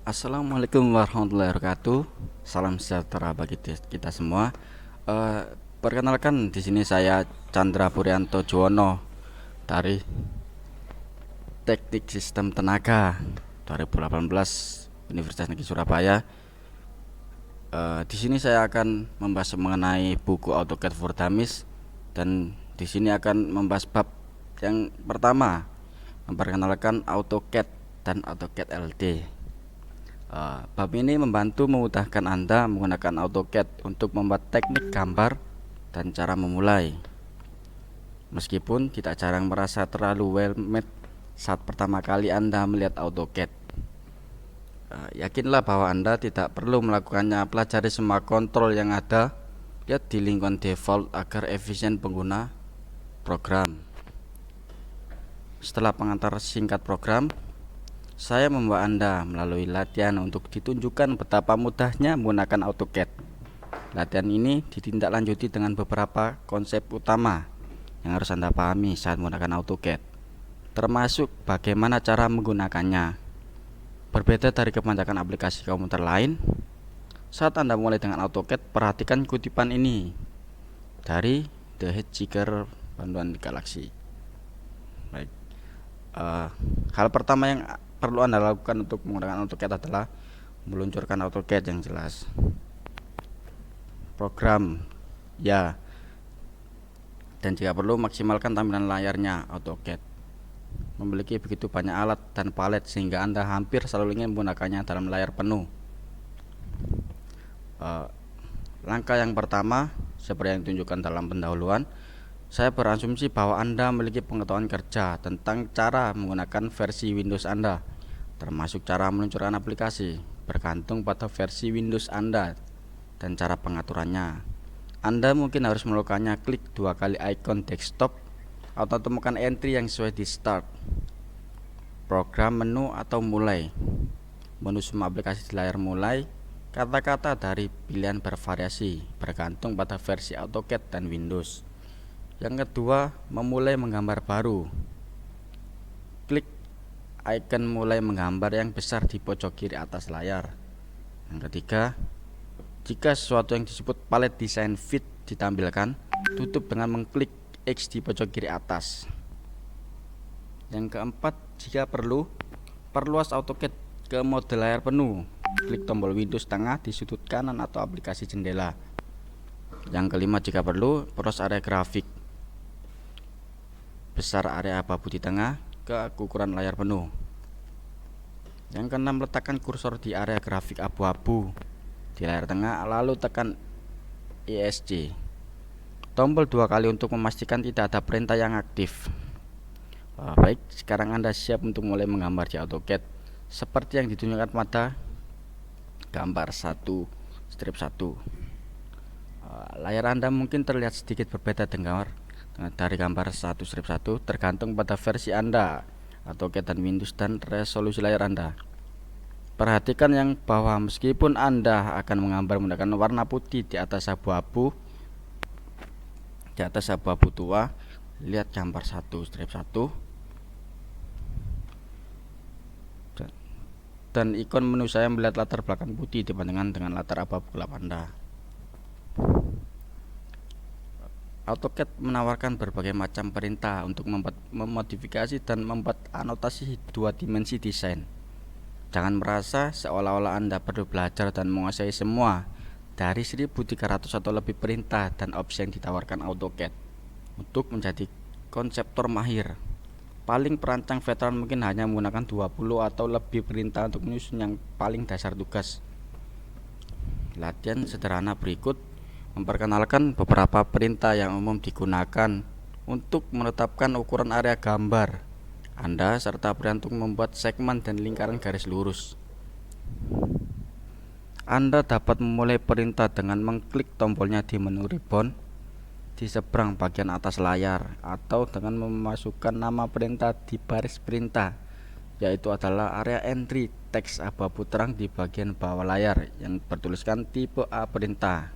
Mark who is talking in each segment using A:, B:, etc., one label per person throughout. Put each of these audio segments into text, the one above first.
A: Assalamualaikum warahmatullahi wabarakatuh. Salam sejahtera bagi kita semua. Perkenalkan, di sini saya Chandra Puryanto Juwono dari Teknik Sistem Tenaga 2018 Universitas Negeri Surabaya. Di sini saya akan membahas mengenai buku AutoCAD for Dummies, dan di sini akan membahas bab yang pertama, memperkenalkan AutoCAD dan AutoCAD LT. Bab ini membantu memudahkan Anda menggunakan AutoCAD untuk membuat teknik gambar dan cara memulai. Meskipun tidak jarang merasa terlalu well-made saat pertama kali Anda melihat AutoCAD, yakinlah bahwa Anda tidak perlu melakukannya. Pelajari semua kontrol yang ada, lihat di lingkungan default agar efisien pengguna program. Setelah pengantar singkat program, saya membawa Anda melalui latihan untuk ditunjukkan betapa mudahnya menggunakan AutoCAD. Latihan ini ditindaklanjuti dengan beberapa konsep utama yang harus Anda pahami saat menggunakan AutoCAD, termasuk bagaimana cara menggunakannya. Berbeda dari kebanyakan aplikasi komputer lain, saat Anda mulai dengan AutoCAD, perhatikan kutipan ini dari The Hitchhiker Panduan Galaksi. Baik. Hal pertama yang perlu Anda lakukan untuk menggunakan AutoCAD adalah meluncurkan AutoCAD yang jelas. Program ya, dan jika perlu maksimalkan tampilan layarnya. AutoCAD memiliki begitu banyak alat dan palet sehingga Anda hampir selalu ingin menggunakannya dalam layar penuh. Langkah yang pertama, seperti yang ditunjukkan dalam pendahuluan, saya berasumsi bahwa Anda memiliki pengetahuan kerja tentang cara menggunakan versi Windows Anda, termasuk cara meluncurkan aplikasi. Bergantung pada versi Windows Anda dan cara pengaturannya, Anda mungkin harus melakukannya. Klik 2 kali ikon desktop atau temukan entry yang sesuai di Start, Program, Menu, atau Mulai. Menu semua aplikasi di layar mulai. Kata-kata dari pilihan bervariasi bergantung pada versi AutoCAD dan Windows. Yang kedua, memulai menggambar baru. Klik icon mulai menggambar yang besar di pojok kiri atas layar. Yang ketiga, jika sesuatu yang disebut palet design fit ditampilkan, tutup dengan mengklik X di pojok kiri atas. Yang keempat, jika perlu, perluas AutoCAD ke mode layar penuh. Klik tombol Windows tengah di sudut kanan atau aplikasi jendela. Yang kelima, jika perlu, perluas area grafik. Besar area abu-abu di tengah ke ukuran layar penuh. Yang keenam, letakkan kursor di area grafik abu-abu di layar tengah, lalu tekan ESC. Tombol 2 kali untuk memastikan tidak ada perintah yang aktif. Baik, sekarang Anda siap untuk mulai menggambar di AutoCAD seperti yang ditunjukkan pada gambar 1/1. Layar Anda mungkin terlihat sedikit berbeda dari gambar 1/1, tergantung pada versi Anda, AutoCAD dan Windows, dan resolusi layar Anda. Perhatikan yang bawah, meskipun Anda akan menggambar menggunakan warna putih di atas abu-abu tua, lihat gambar 1/1 dan ikon menu saya melihat latar belakang putih dibandingkan dengan latar abu-abu gelap Anda. AutoCAD menawarkan berbagai macam perintah untuk memodifikasi dan membuat anotasi 2 dimensi desain. Jangan merasa seolah-olah Anda perlu belajar dan menguasai semua dari 1.300 atau lebih perintah dan opsi yang ditawarkan AutoCAD. Untuk menjadi konseptor mahir, paling perancang veteran mungkin hanya menggunakan 20 atau lebih perintah untuk menyusun yang paling dasar tugas. Latihan sederhana berikut memperkenalkan beberapa perintah yang umum digunakan untuk menetapkan ukuran area gambar Anda serta perintah untuk membuat segmen dan lingkaran garis lurus. Anda dapat memulai perintah dengan mengklik tombolnya di menu ribbon di seberang bagian atas layar, atau dengan memasukkan nama perintah di baris perintah, yaitu adalah area entry teks abu-abu terang di bagian bawah layar yang bertuliskan tipe A perintah.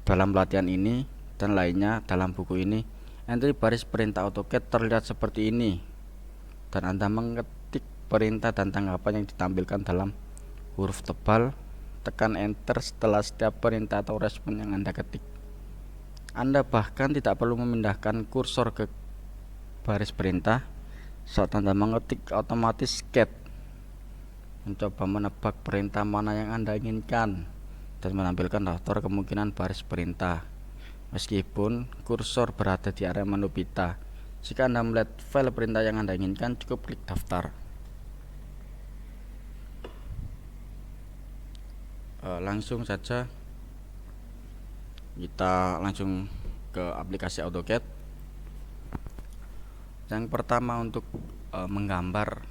A: Dalam latihan ini dan lainnya dalam buku ini, entry baris perintah AutoCAD terlihat seperti ini, dan Anda mengetik perintah dan tanggapan yang ditampilkan dalam huruf tebal, tekan enter setelah setiap perintah atau respon yang Anda ketik. Anda bahkan tidak perlu memindahkan kursor ke baris perintah. Saat Anda mengetik, otomatis Cat mencoba menebak perintah mana yang Anda inginkan dan menampilkan daftar kemungkinan baris perintah meskipun kursor berada di area menu pita. Jika Anda melihat file perintah yang Anda inginkan, cukup klik daftar. Langsung saja kita langsung ke aplikasi AutoCAD. Yang pertama, untuk menggambar,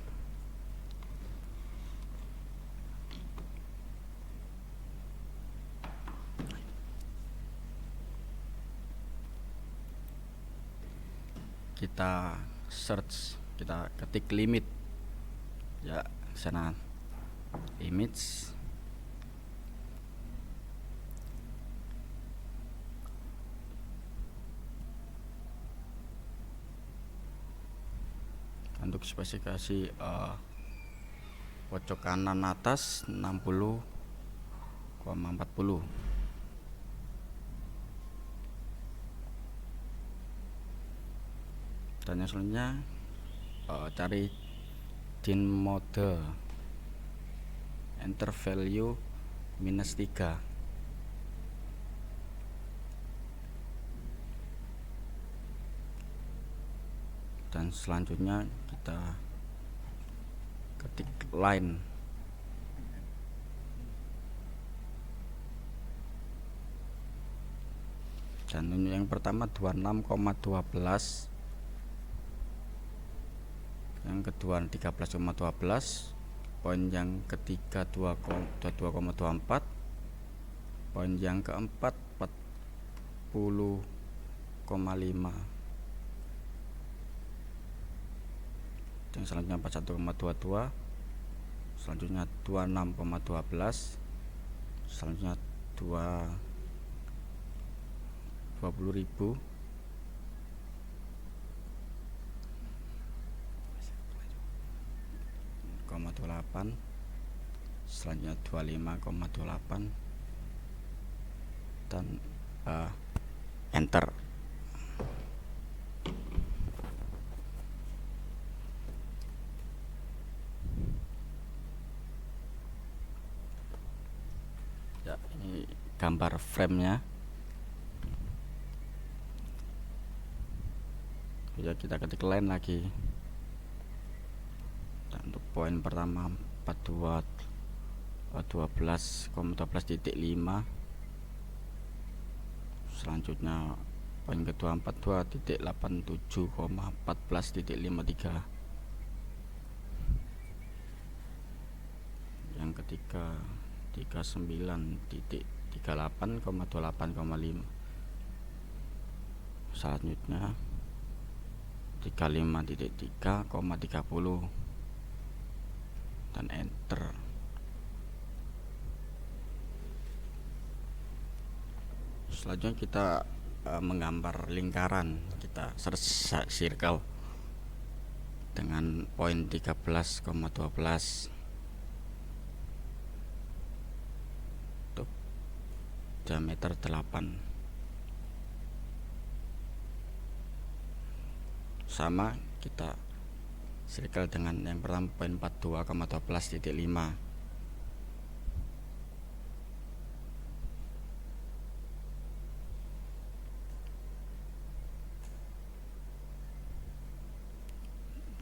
A: kita search, kita ketik limit ya, sana image, untuk spesifikasi pojok kanan atas 60,40. Dan yang selanjutnya cari din mode, enter value -3. Dan selanjutnya kita ketik line, dan yang pertama 26,12, yang kedua 13,12, poin yang ketiga 22,24, poin yang keempat 40,5, yang selanjutnya 41,22, selanjutnya 26,12, selanjutnya 20.000, selanjutnya 25,28, dan enter. Ya, ini gambar frame-nya. Ya, kita ketik line lagi. Dan untuk poin pertama 12,12.5, selanjutnya poin kedua 42.87,14.53, yang ketiga 39.38,28,5, selanjutnya 35.3,30, dan enter. Selanjutnya kita menggambar lingkaran, kita search circle dengan poin 13,12 untuk diameter 8. Sama, kita circle dengan yang pertama poin 42,12.5.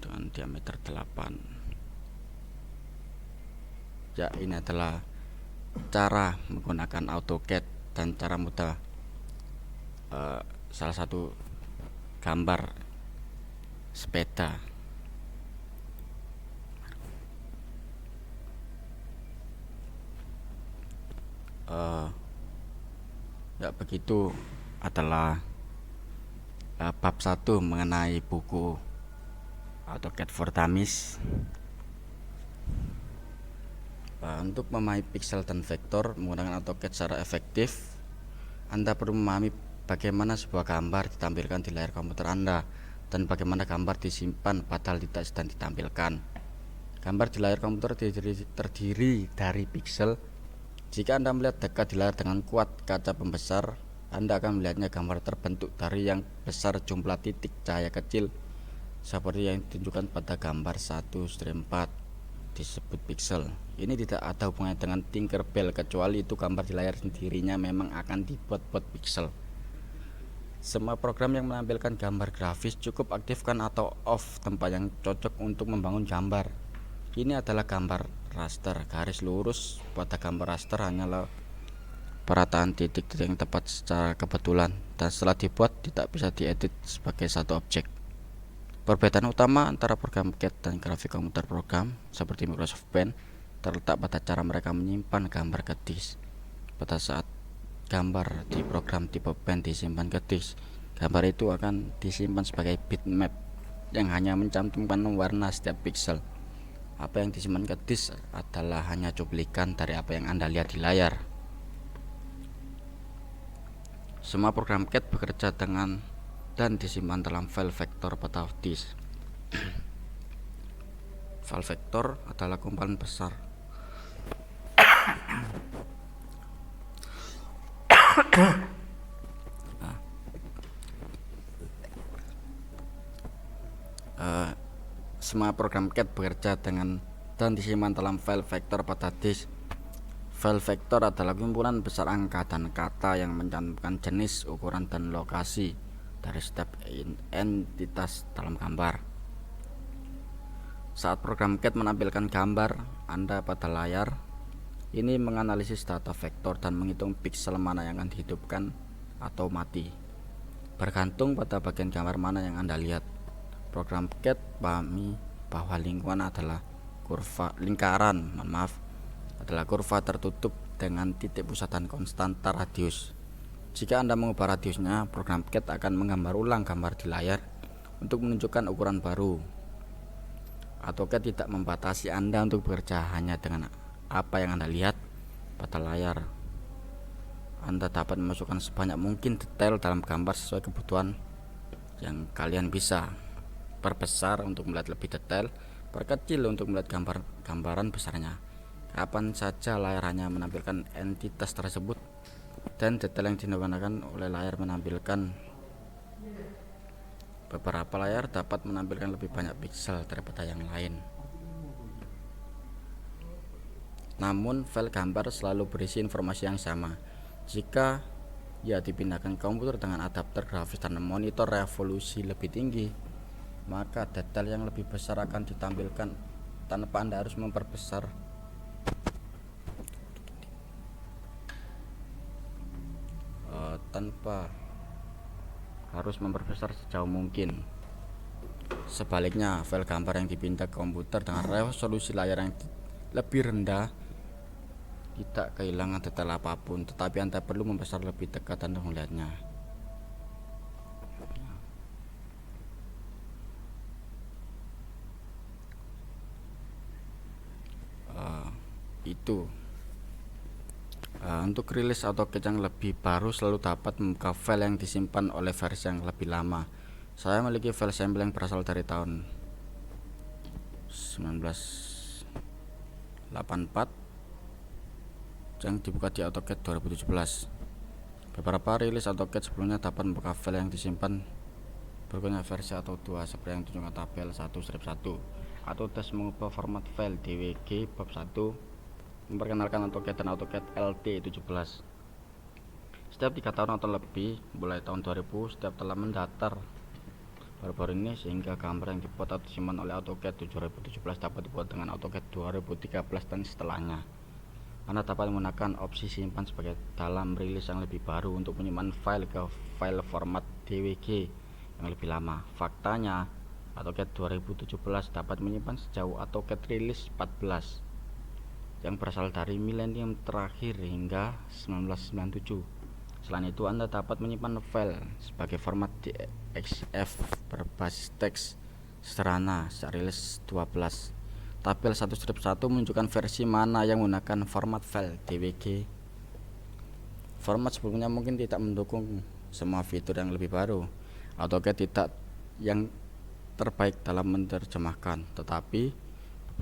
A: dengan diameter 8. Ya, ini adalah cara menggunakan AutoCAD dan cara mudah salah satu gambar sepeda. Ya, begitu adalah bab 1 mengenai buku AutoCAD for Dummies. Untuk memahami pixel dan vektor menggunakan AutoCAD secara efektif, Anda perlu memahami bagaimana sebuah gambar ditampilkan di layar komputer Anda dan bagaimana gambar disimpan padahal tidak sedang ditampilkan. Gambar di layar komputer terdiri dari piksel. Jika Anda melihat dekat di layar dengan kuat kaca pembesar, Anda akan melihatnya gambar terbentuk dari yang besar jumlah titik cahaya kecil seperti yang ditunjukkan pada gambar 1/4 disebut piksel. Ini tidak ada hubungannya dengan Tinkerbell, kecuali itu gambar di layar sendirinya memang akan dibuat piksel. Semua program yang menampilkan gambar grafis cukup aktifkan atau off tempat yang cocok untuk membangun gambar. Ini adalah gambar raster. Garis lurus pada gambar raster hanyalah perataan titik-titik yang tepat secara kebetulan, dan setelah dibuat tidak bisa diedit sebagai satu objek. Perbedaan utama antara program CAD dan grafik komputer program seperti Microsoft Paint terletak pada cara mereka menyimpan gambar ke disk. Pada saat gambar di program tipe Paint disimpan ke disk, gambar itu akan disimpan sebagai bitmap yang hanya mencantumkan warna setiap piksel. Apa yang disimpan ke disk adalah hanya cuplikan dari apa yang Anda lihat di layar. Semua program CAD bekerja dengan dan disimpan dalam file vektor pada disk. File vektor adalah kumpulan besar semua program CAD bekerja dengan dan disimpan dalam file vektor pada disk. File vektor adalah kumpulan besar angka dan kata yang mencantumkan jenis, ukuran, dan lokasi dari setiap entitas dalam gambar. Saat program CAD menampilkan gambar Anda pada layar, ini menganalisis data vektor dan menghitung piksel mana yang akan dihidupkan atau mati, bergantung pada bagian gambar mana yang Anda lihat. Program CAD pahami bahwa lingkaran adalah kurva tertutup dengan titik pusat dan konstanta radius. Jika Anda mengubah radiusnya, program CAD akan menggambar ulang gambar di layar untuk menunjukkan ukuran baru. AutoCAD tidak membatasi Anda untuk bekerja hanya dengan apa yang Anda lihat pada layar. Anda dapat memasukkan sebanyak mungkin detail dalam gambar sesuai kebutuhan yang kalian bisa. Perbesar untuk melihat lebih detail, perkecil untuk melihat gambaran besarnya. Kapan saja layar hanya menampilkan entitas tersebut, dan detail yang digunakan oleh layar menampilkan. Beberapa layar dapat menampilkan lebih banyak piksel daripada yang lain. Namun file gambar selalu berisi informasi yang sama. Jika ia dipindahkan ke komputer dengan adapter grafis dan monitor resolusi lebih tinggi, maka detail yang lebih besar akan ditampilkan tanpa Anda harus memperbesar sejauh mungkin. Sebaliknya, file gambar yang dipindah ke komputer dengan resolusi layar yang lebih rendah tidak kehilangan detail apapun, tetapi Anda perlu membesar lebih dekat untuk melihatnya. Untuk rilis AutoCAD yang lebih baru selalu dapat membuka file yang disimpan oleh versi yang lebih lama. Saya memiliki file sampel yang berasal dari tahun 1984 yang dibuka di AutoCAD 2017. Beberapa rilis AutoCAD sebelumnya dapat membuka file yang disimpan berikutnya versi atau 2 seperti yang ditunjukkan tabel 1/1. Autodesk mengubah format file DWG bab 1 memperkenalkan AutoCAD dan AutoCAD LT17. Setiap 3 tahun atau lebih, mulai tahun 2000, setiap telah mendatar baru-baru ini, sehingga gambar yang dibuat atau disimpan oleh AutoCAD 2017 dapat dibuat dengan AutoCAD 2013 dan setelahnya. Anda dapat menggunakan opsi simpan sebagai dalam rilis yang lebih baru untuk menyimpan file ke file format DWG yang lebih lama. Faktanya, AutoCAD 2017 dapat menyimpan sejauh AutoCAD rilis 14 yang berasal dari milenium terakhir hingga 1997. Selain itu, Anda dapat menyimpan file sebagai format DXF berbasis teks sederhana sejak rilis 12. Tabel 1/1 menunjukkan versi mana yang menggunakan format file DWG. Format sebelumnya mungkin tidak mendukung semua fitur yang lebih baru. AutoCAD tidak yang terbaik dalam menerjemahkan, tetapi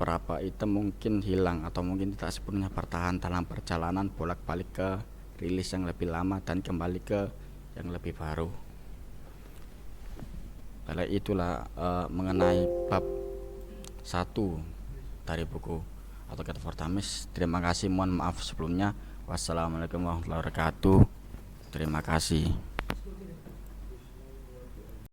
A: beberapa item mungkin hilang atau mungkin tidak sepenuhnya bertahan dalam perjalanan bolak-balik ke rilis yang lebih lama dan kembali ke yang lebih baru. Kalau itulah mengenai bab 1 dari buku AutoCAD for Dummies. Terima kasih, mohon maaf sebelumnya. Wassalamualaikum warahmatullahi wabarakatuh. Terima kasih.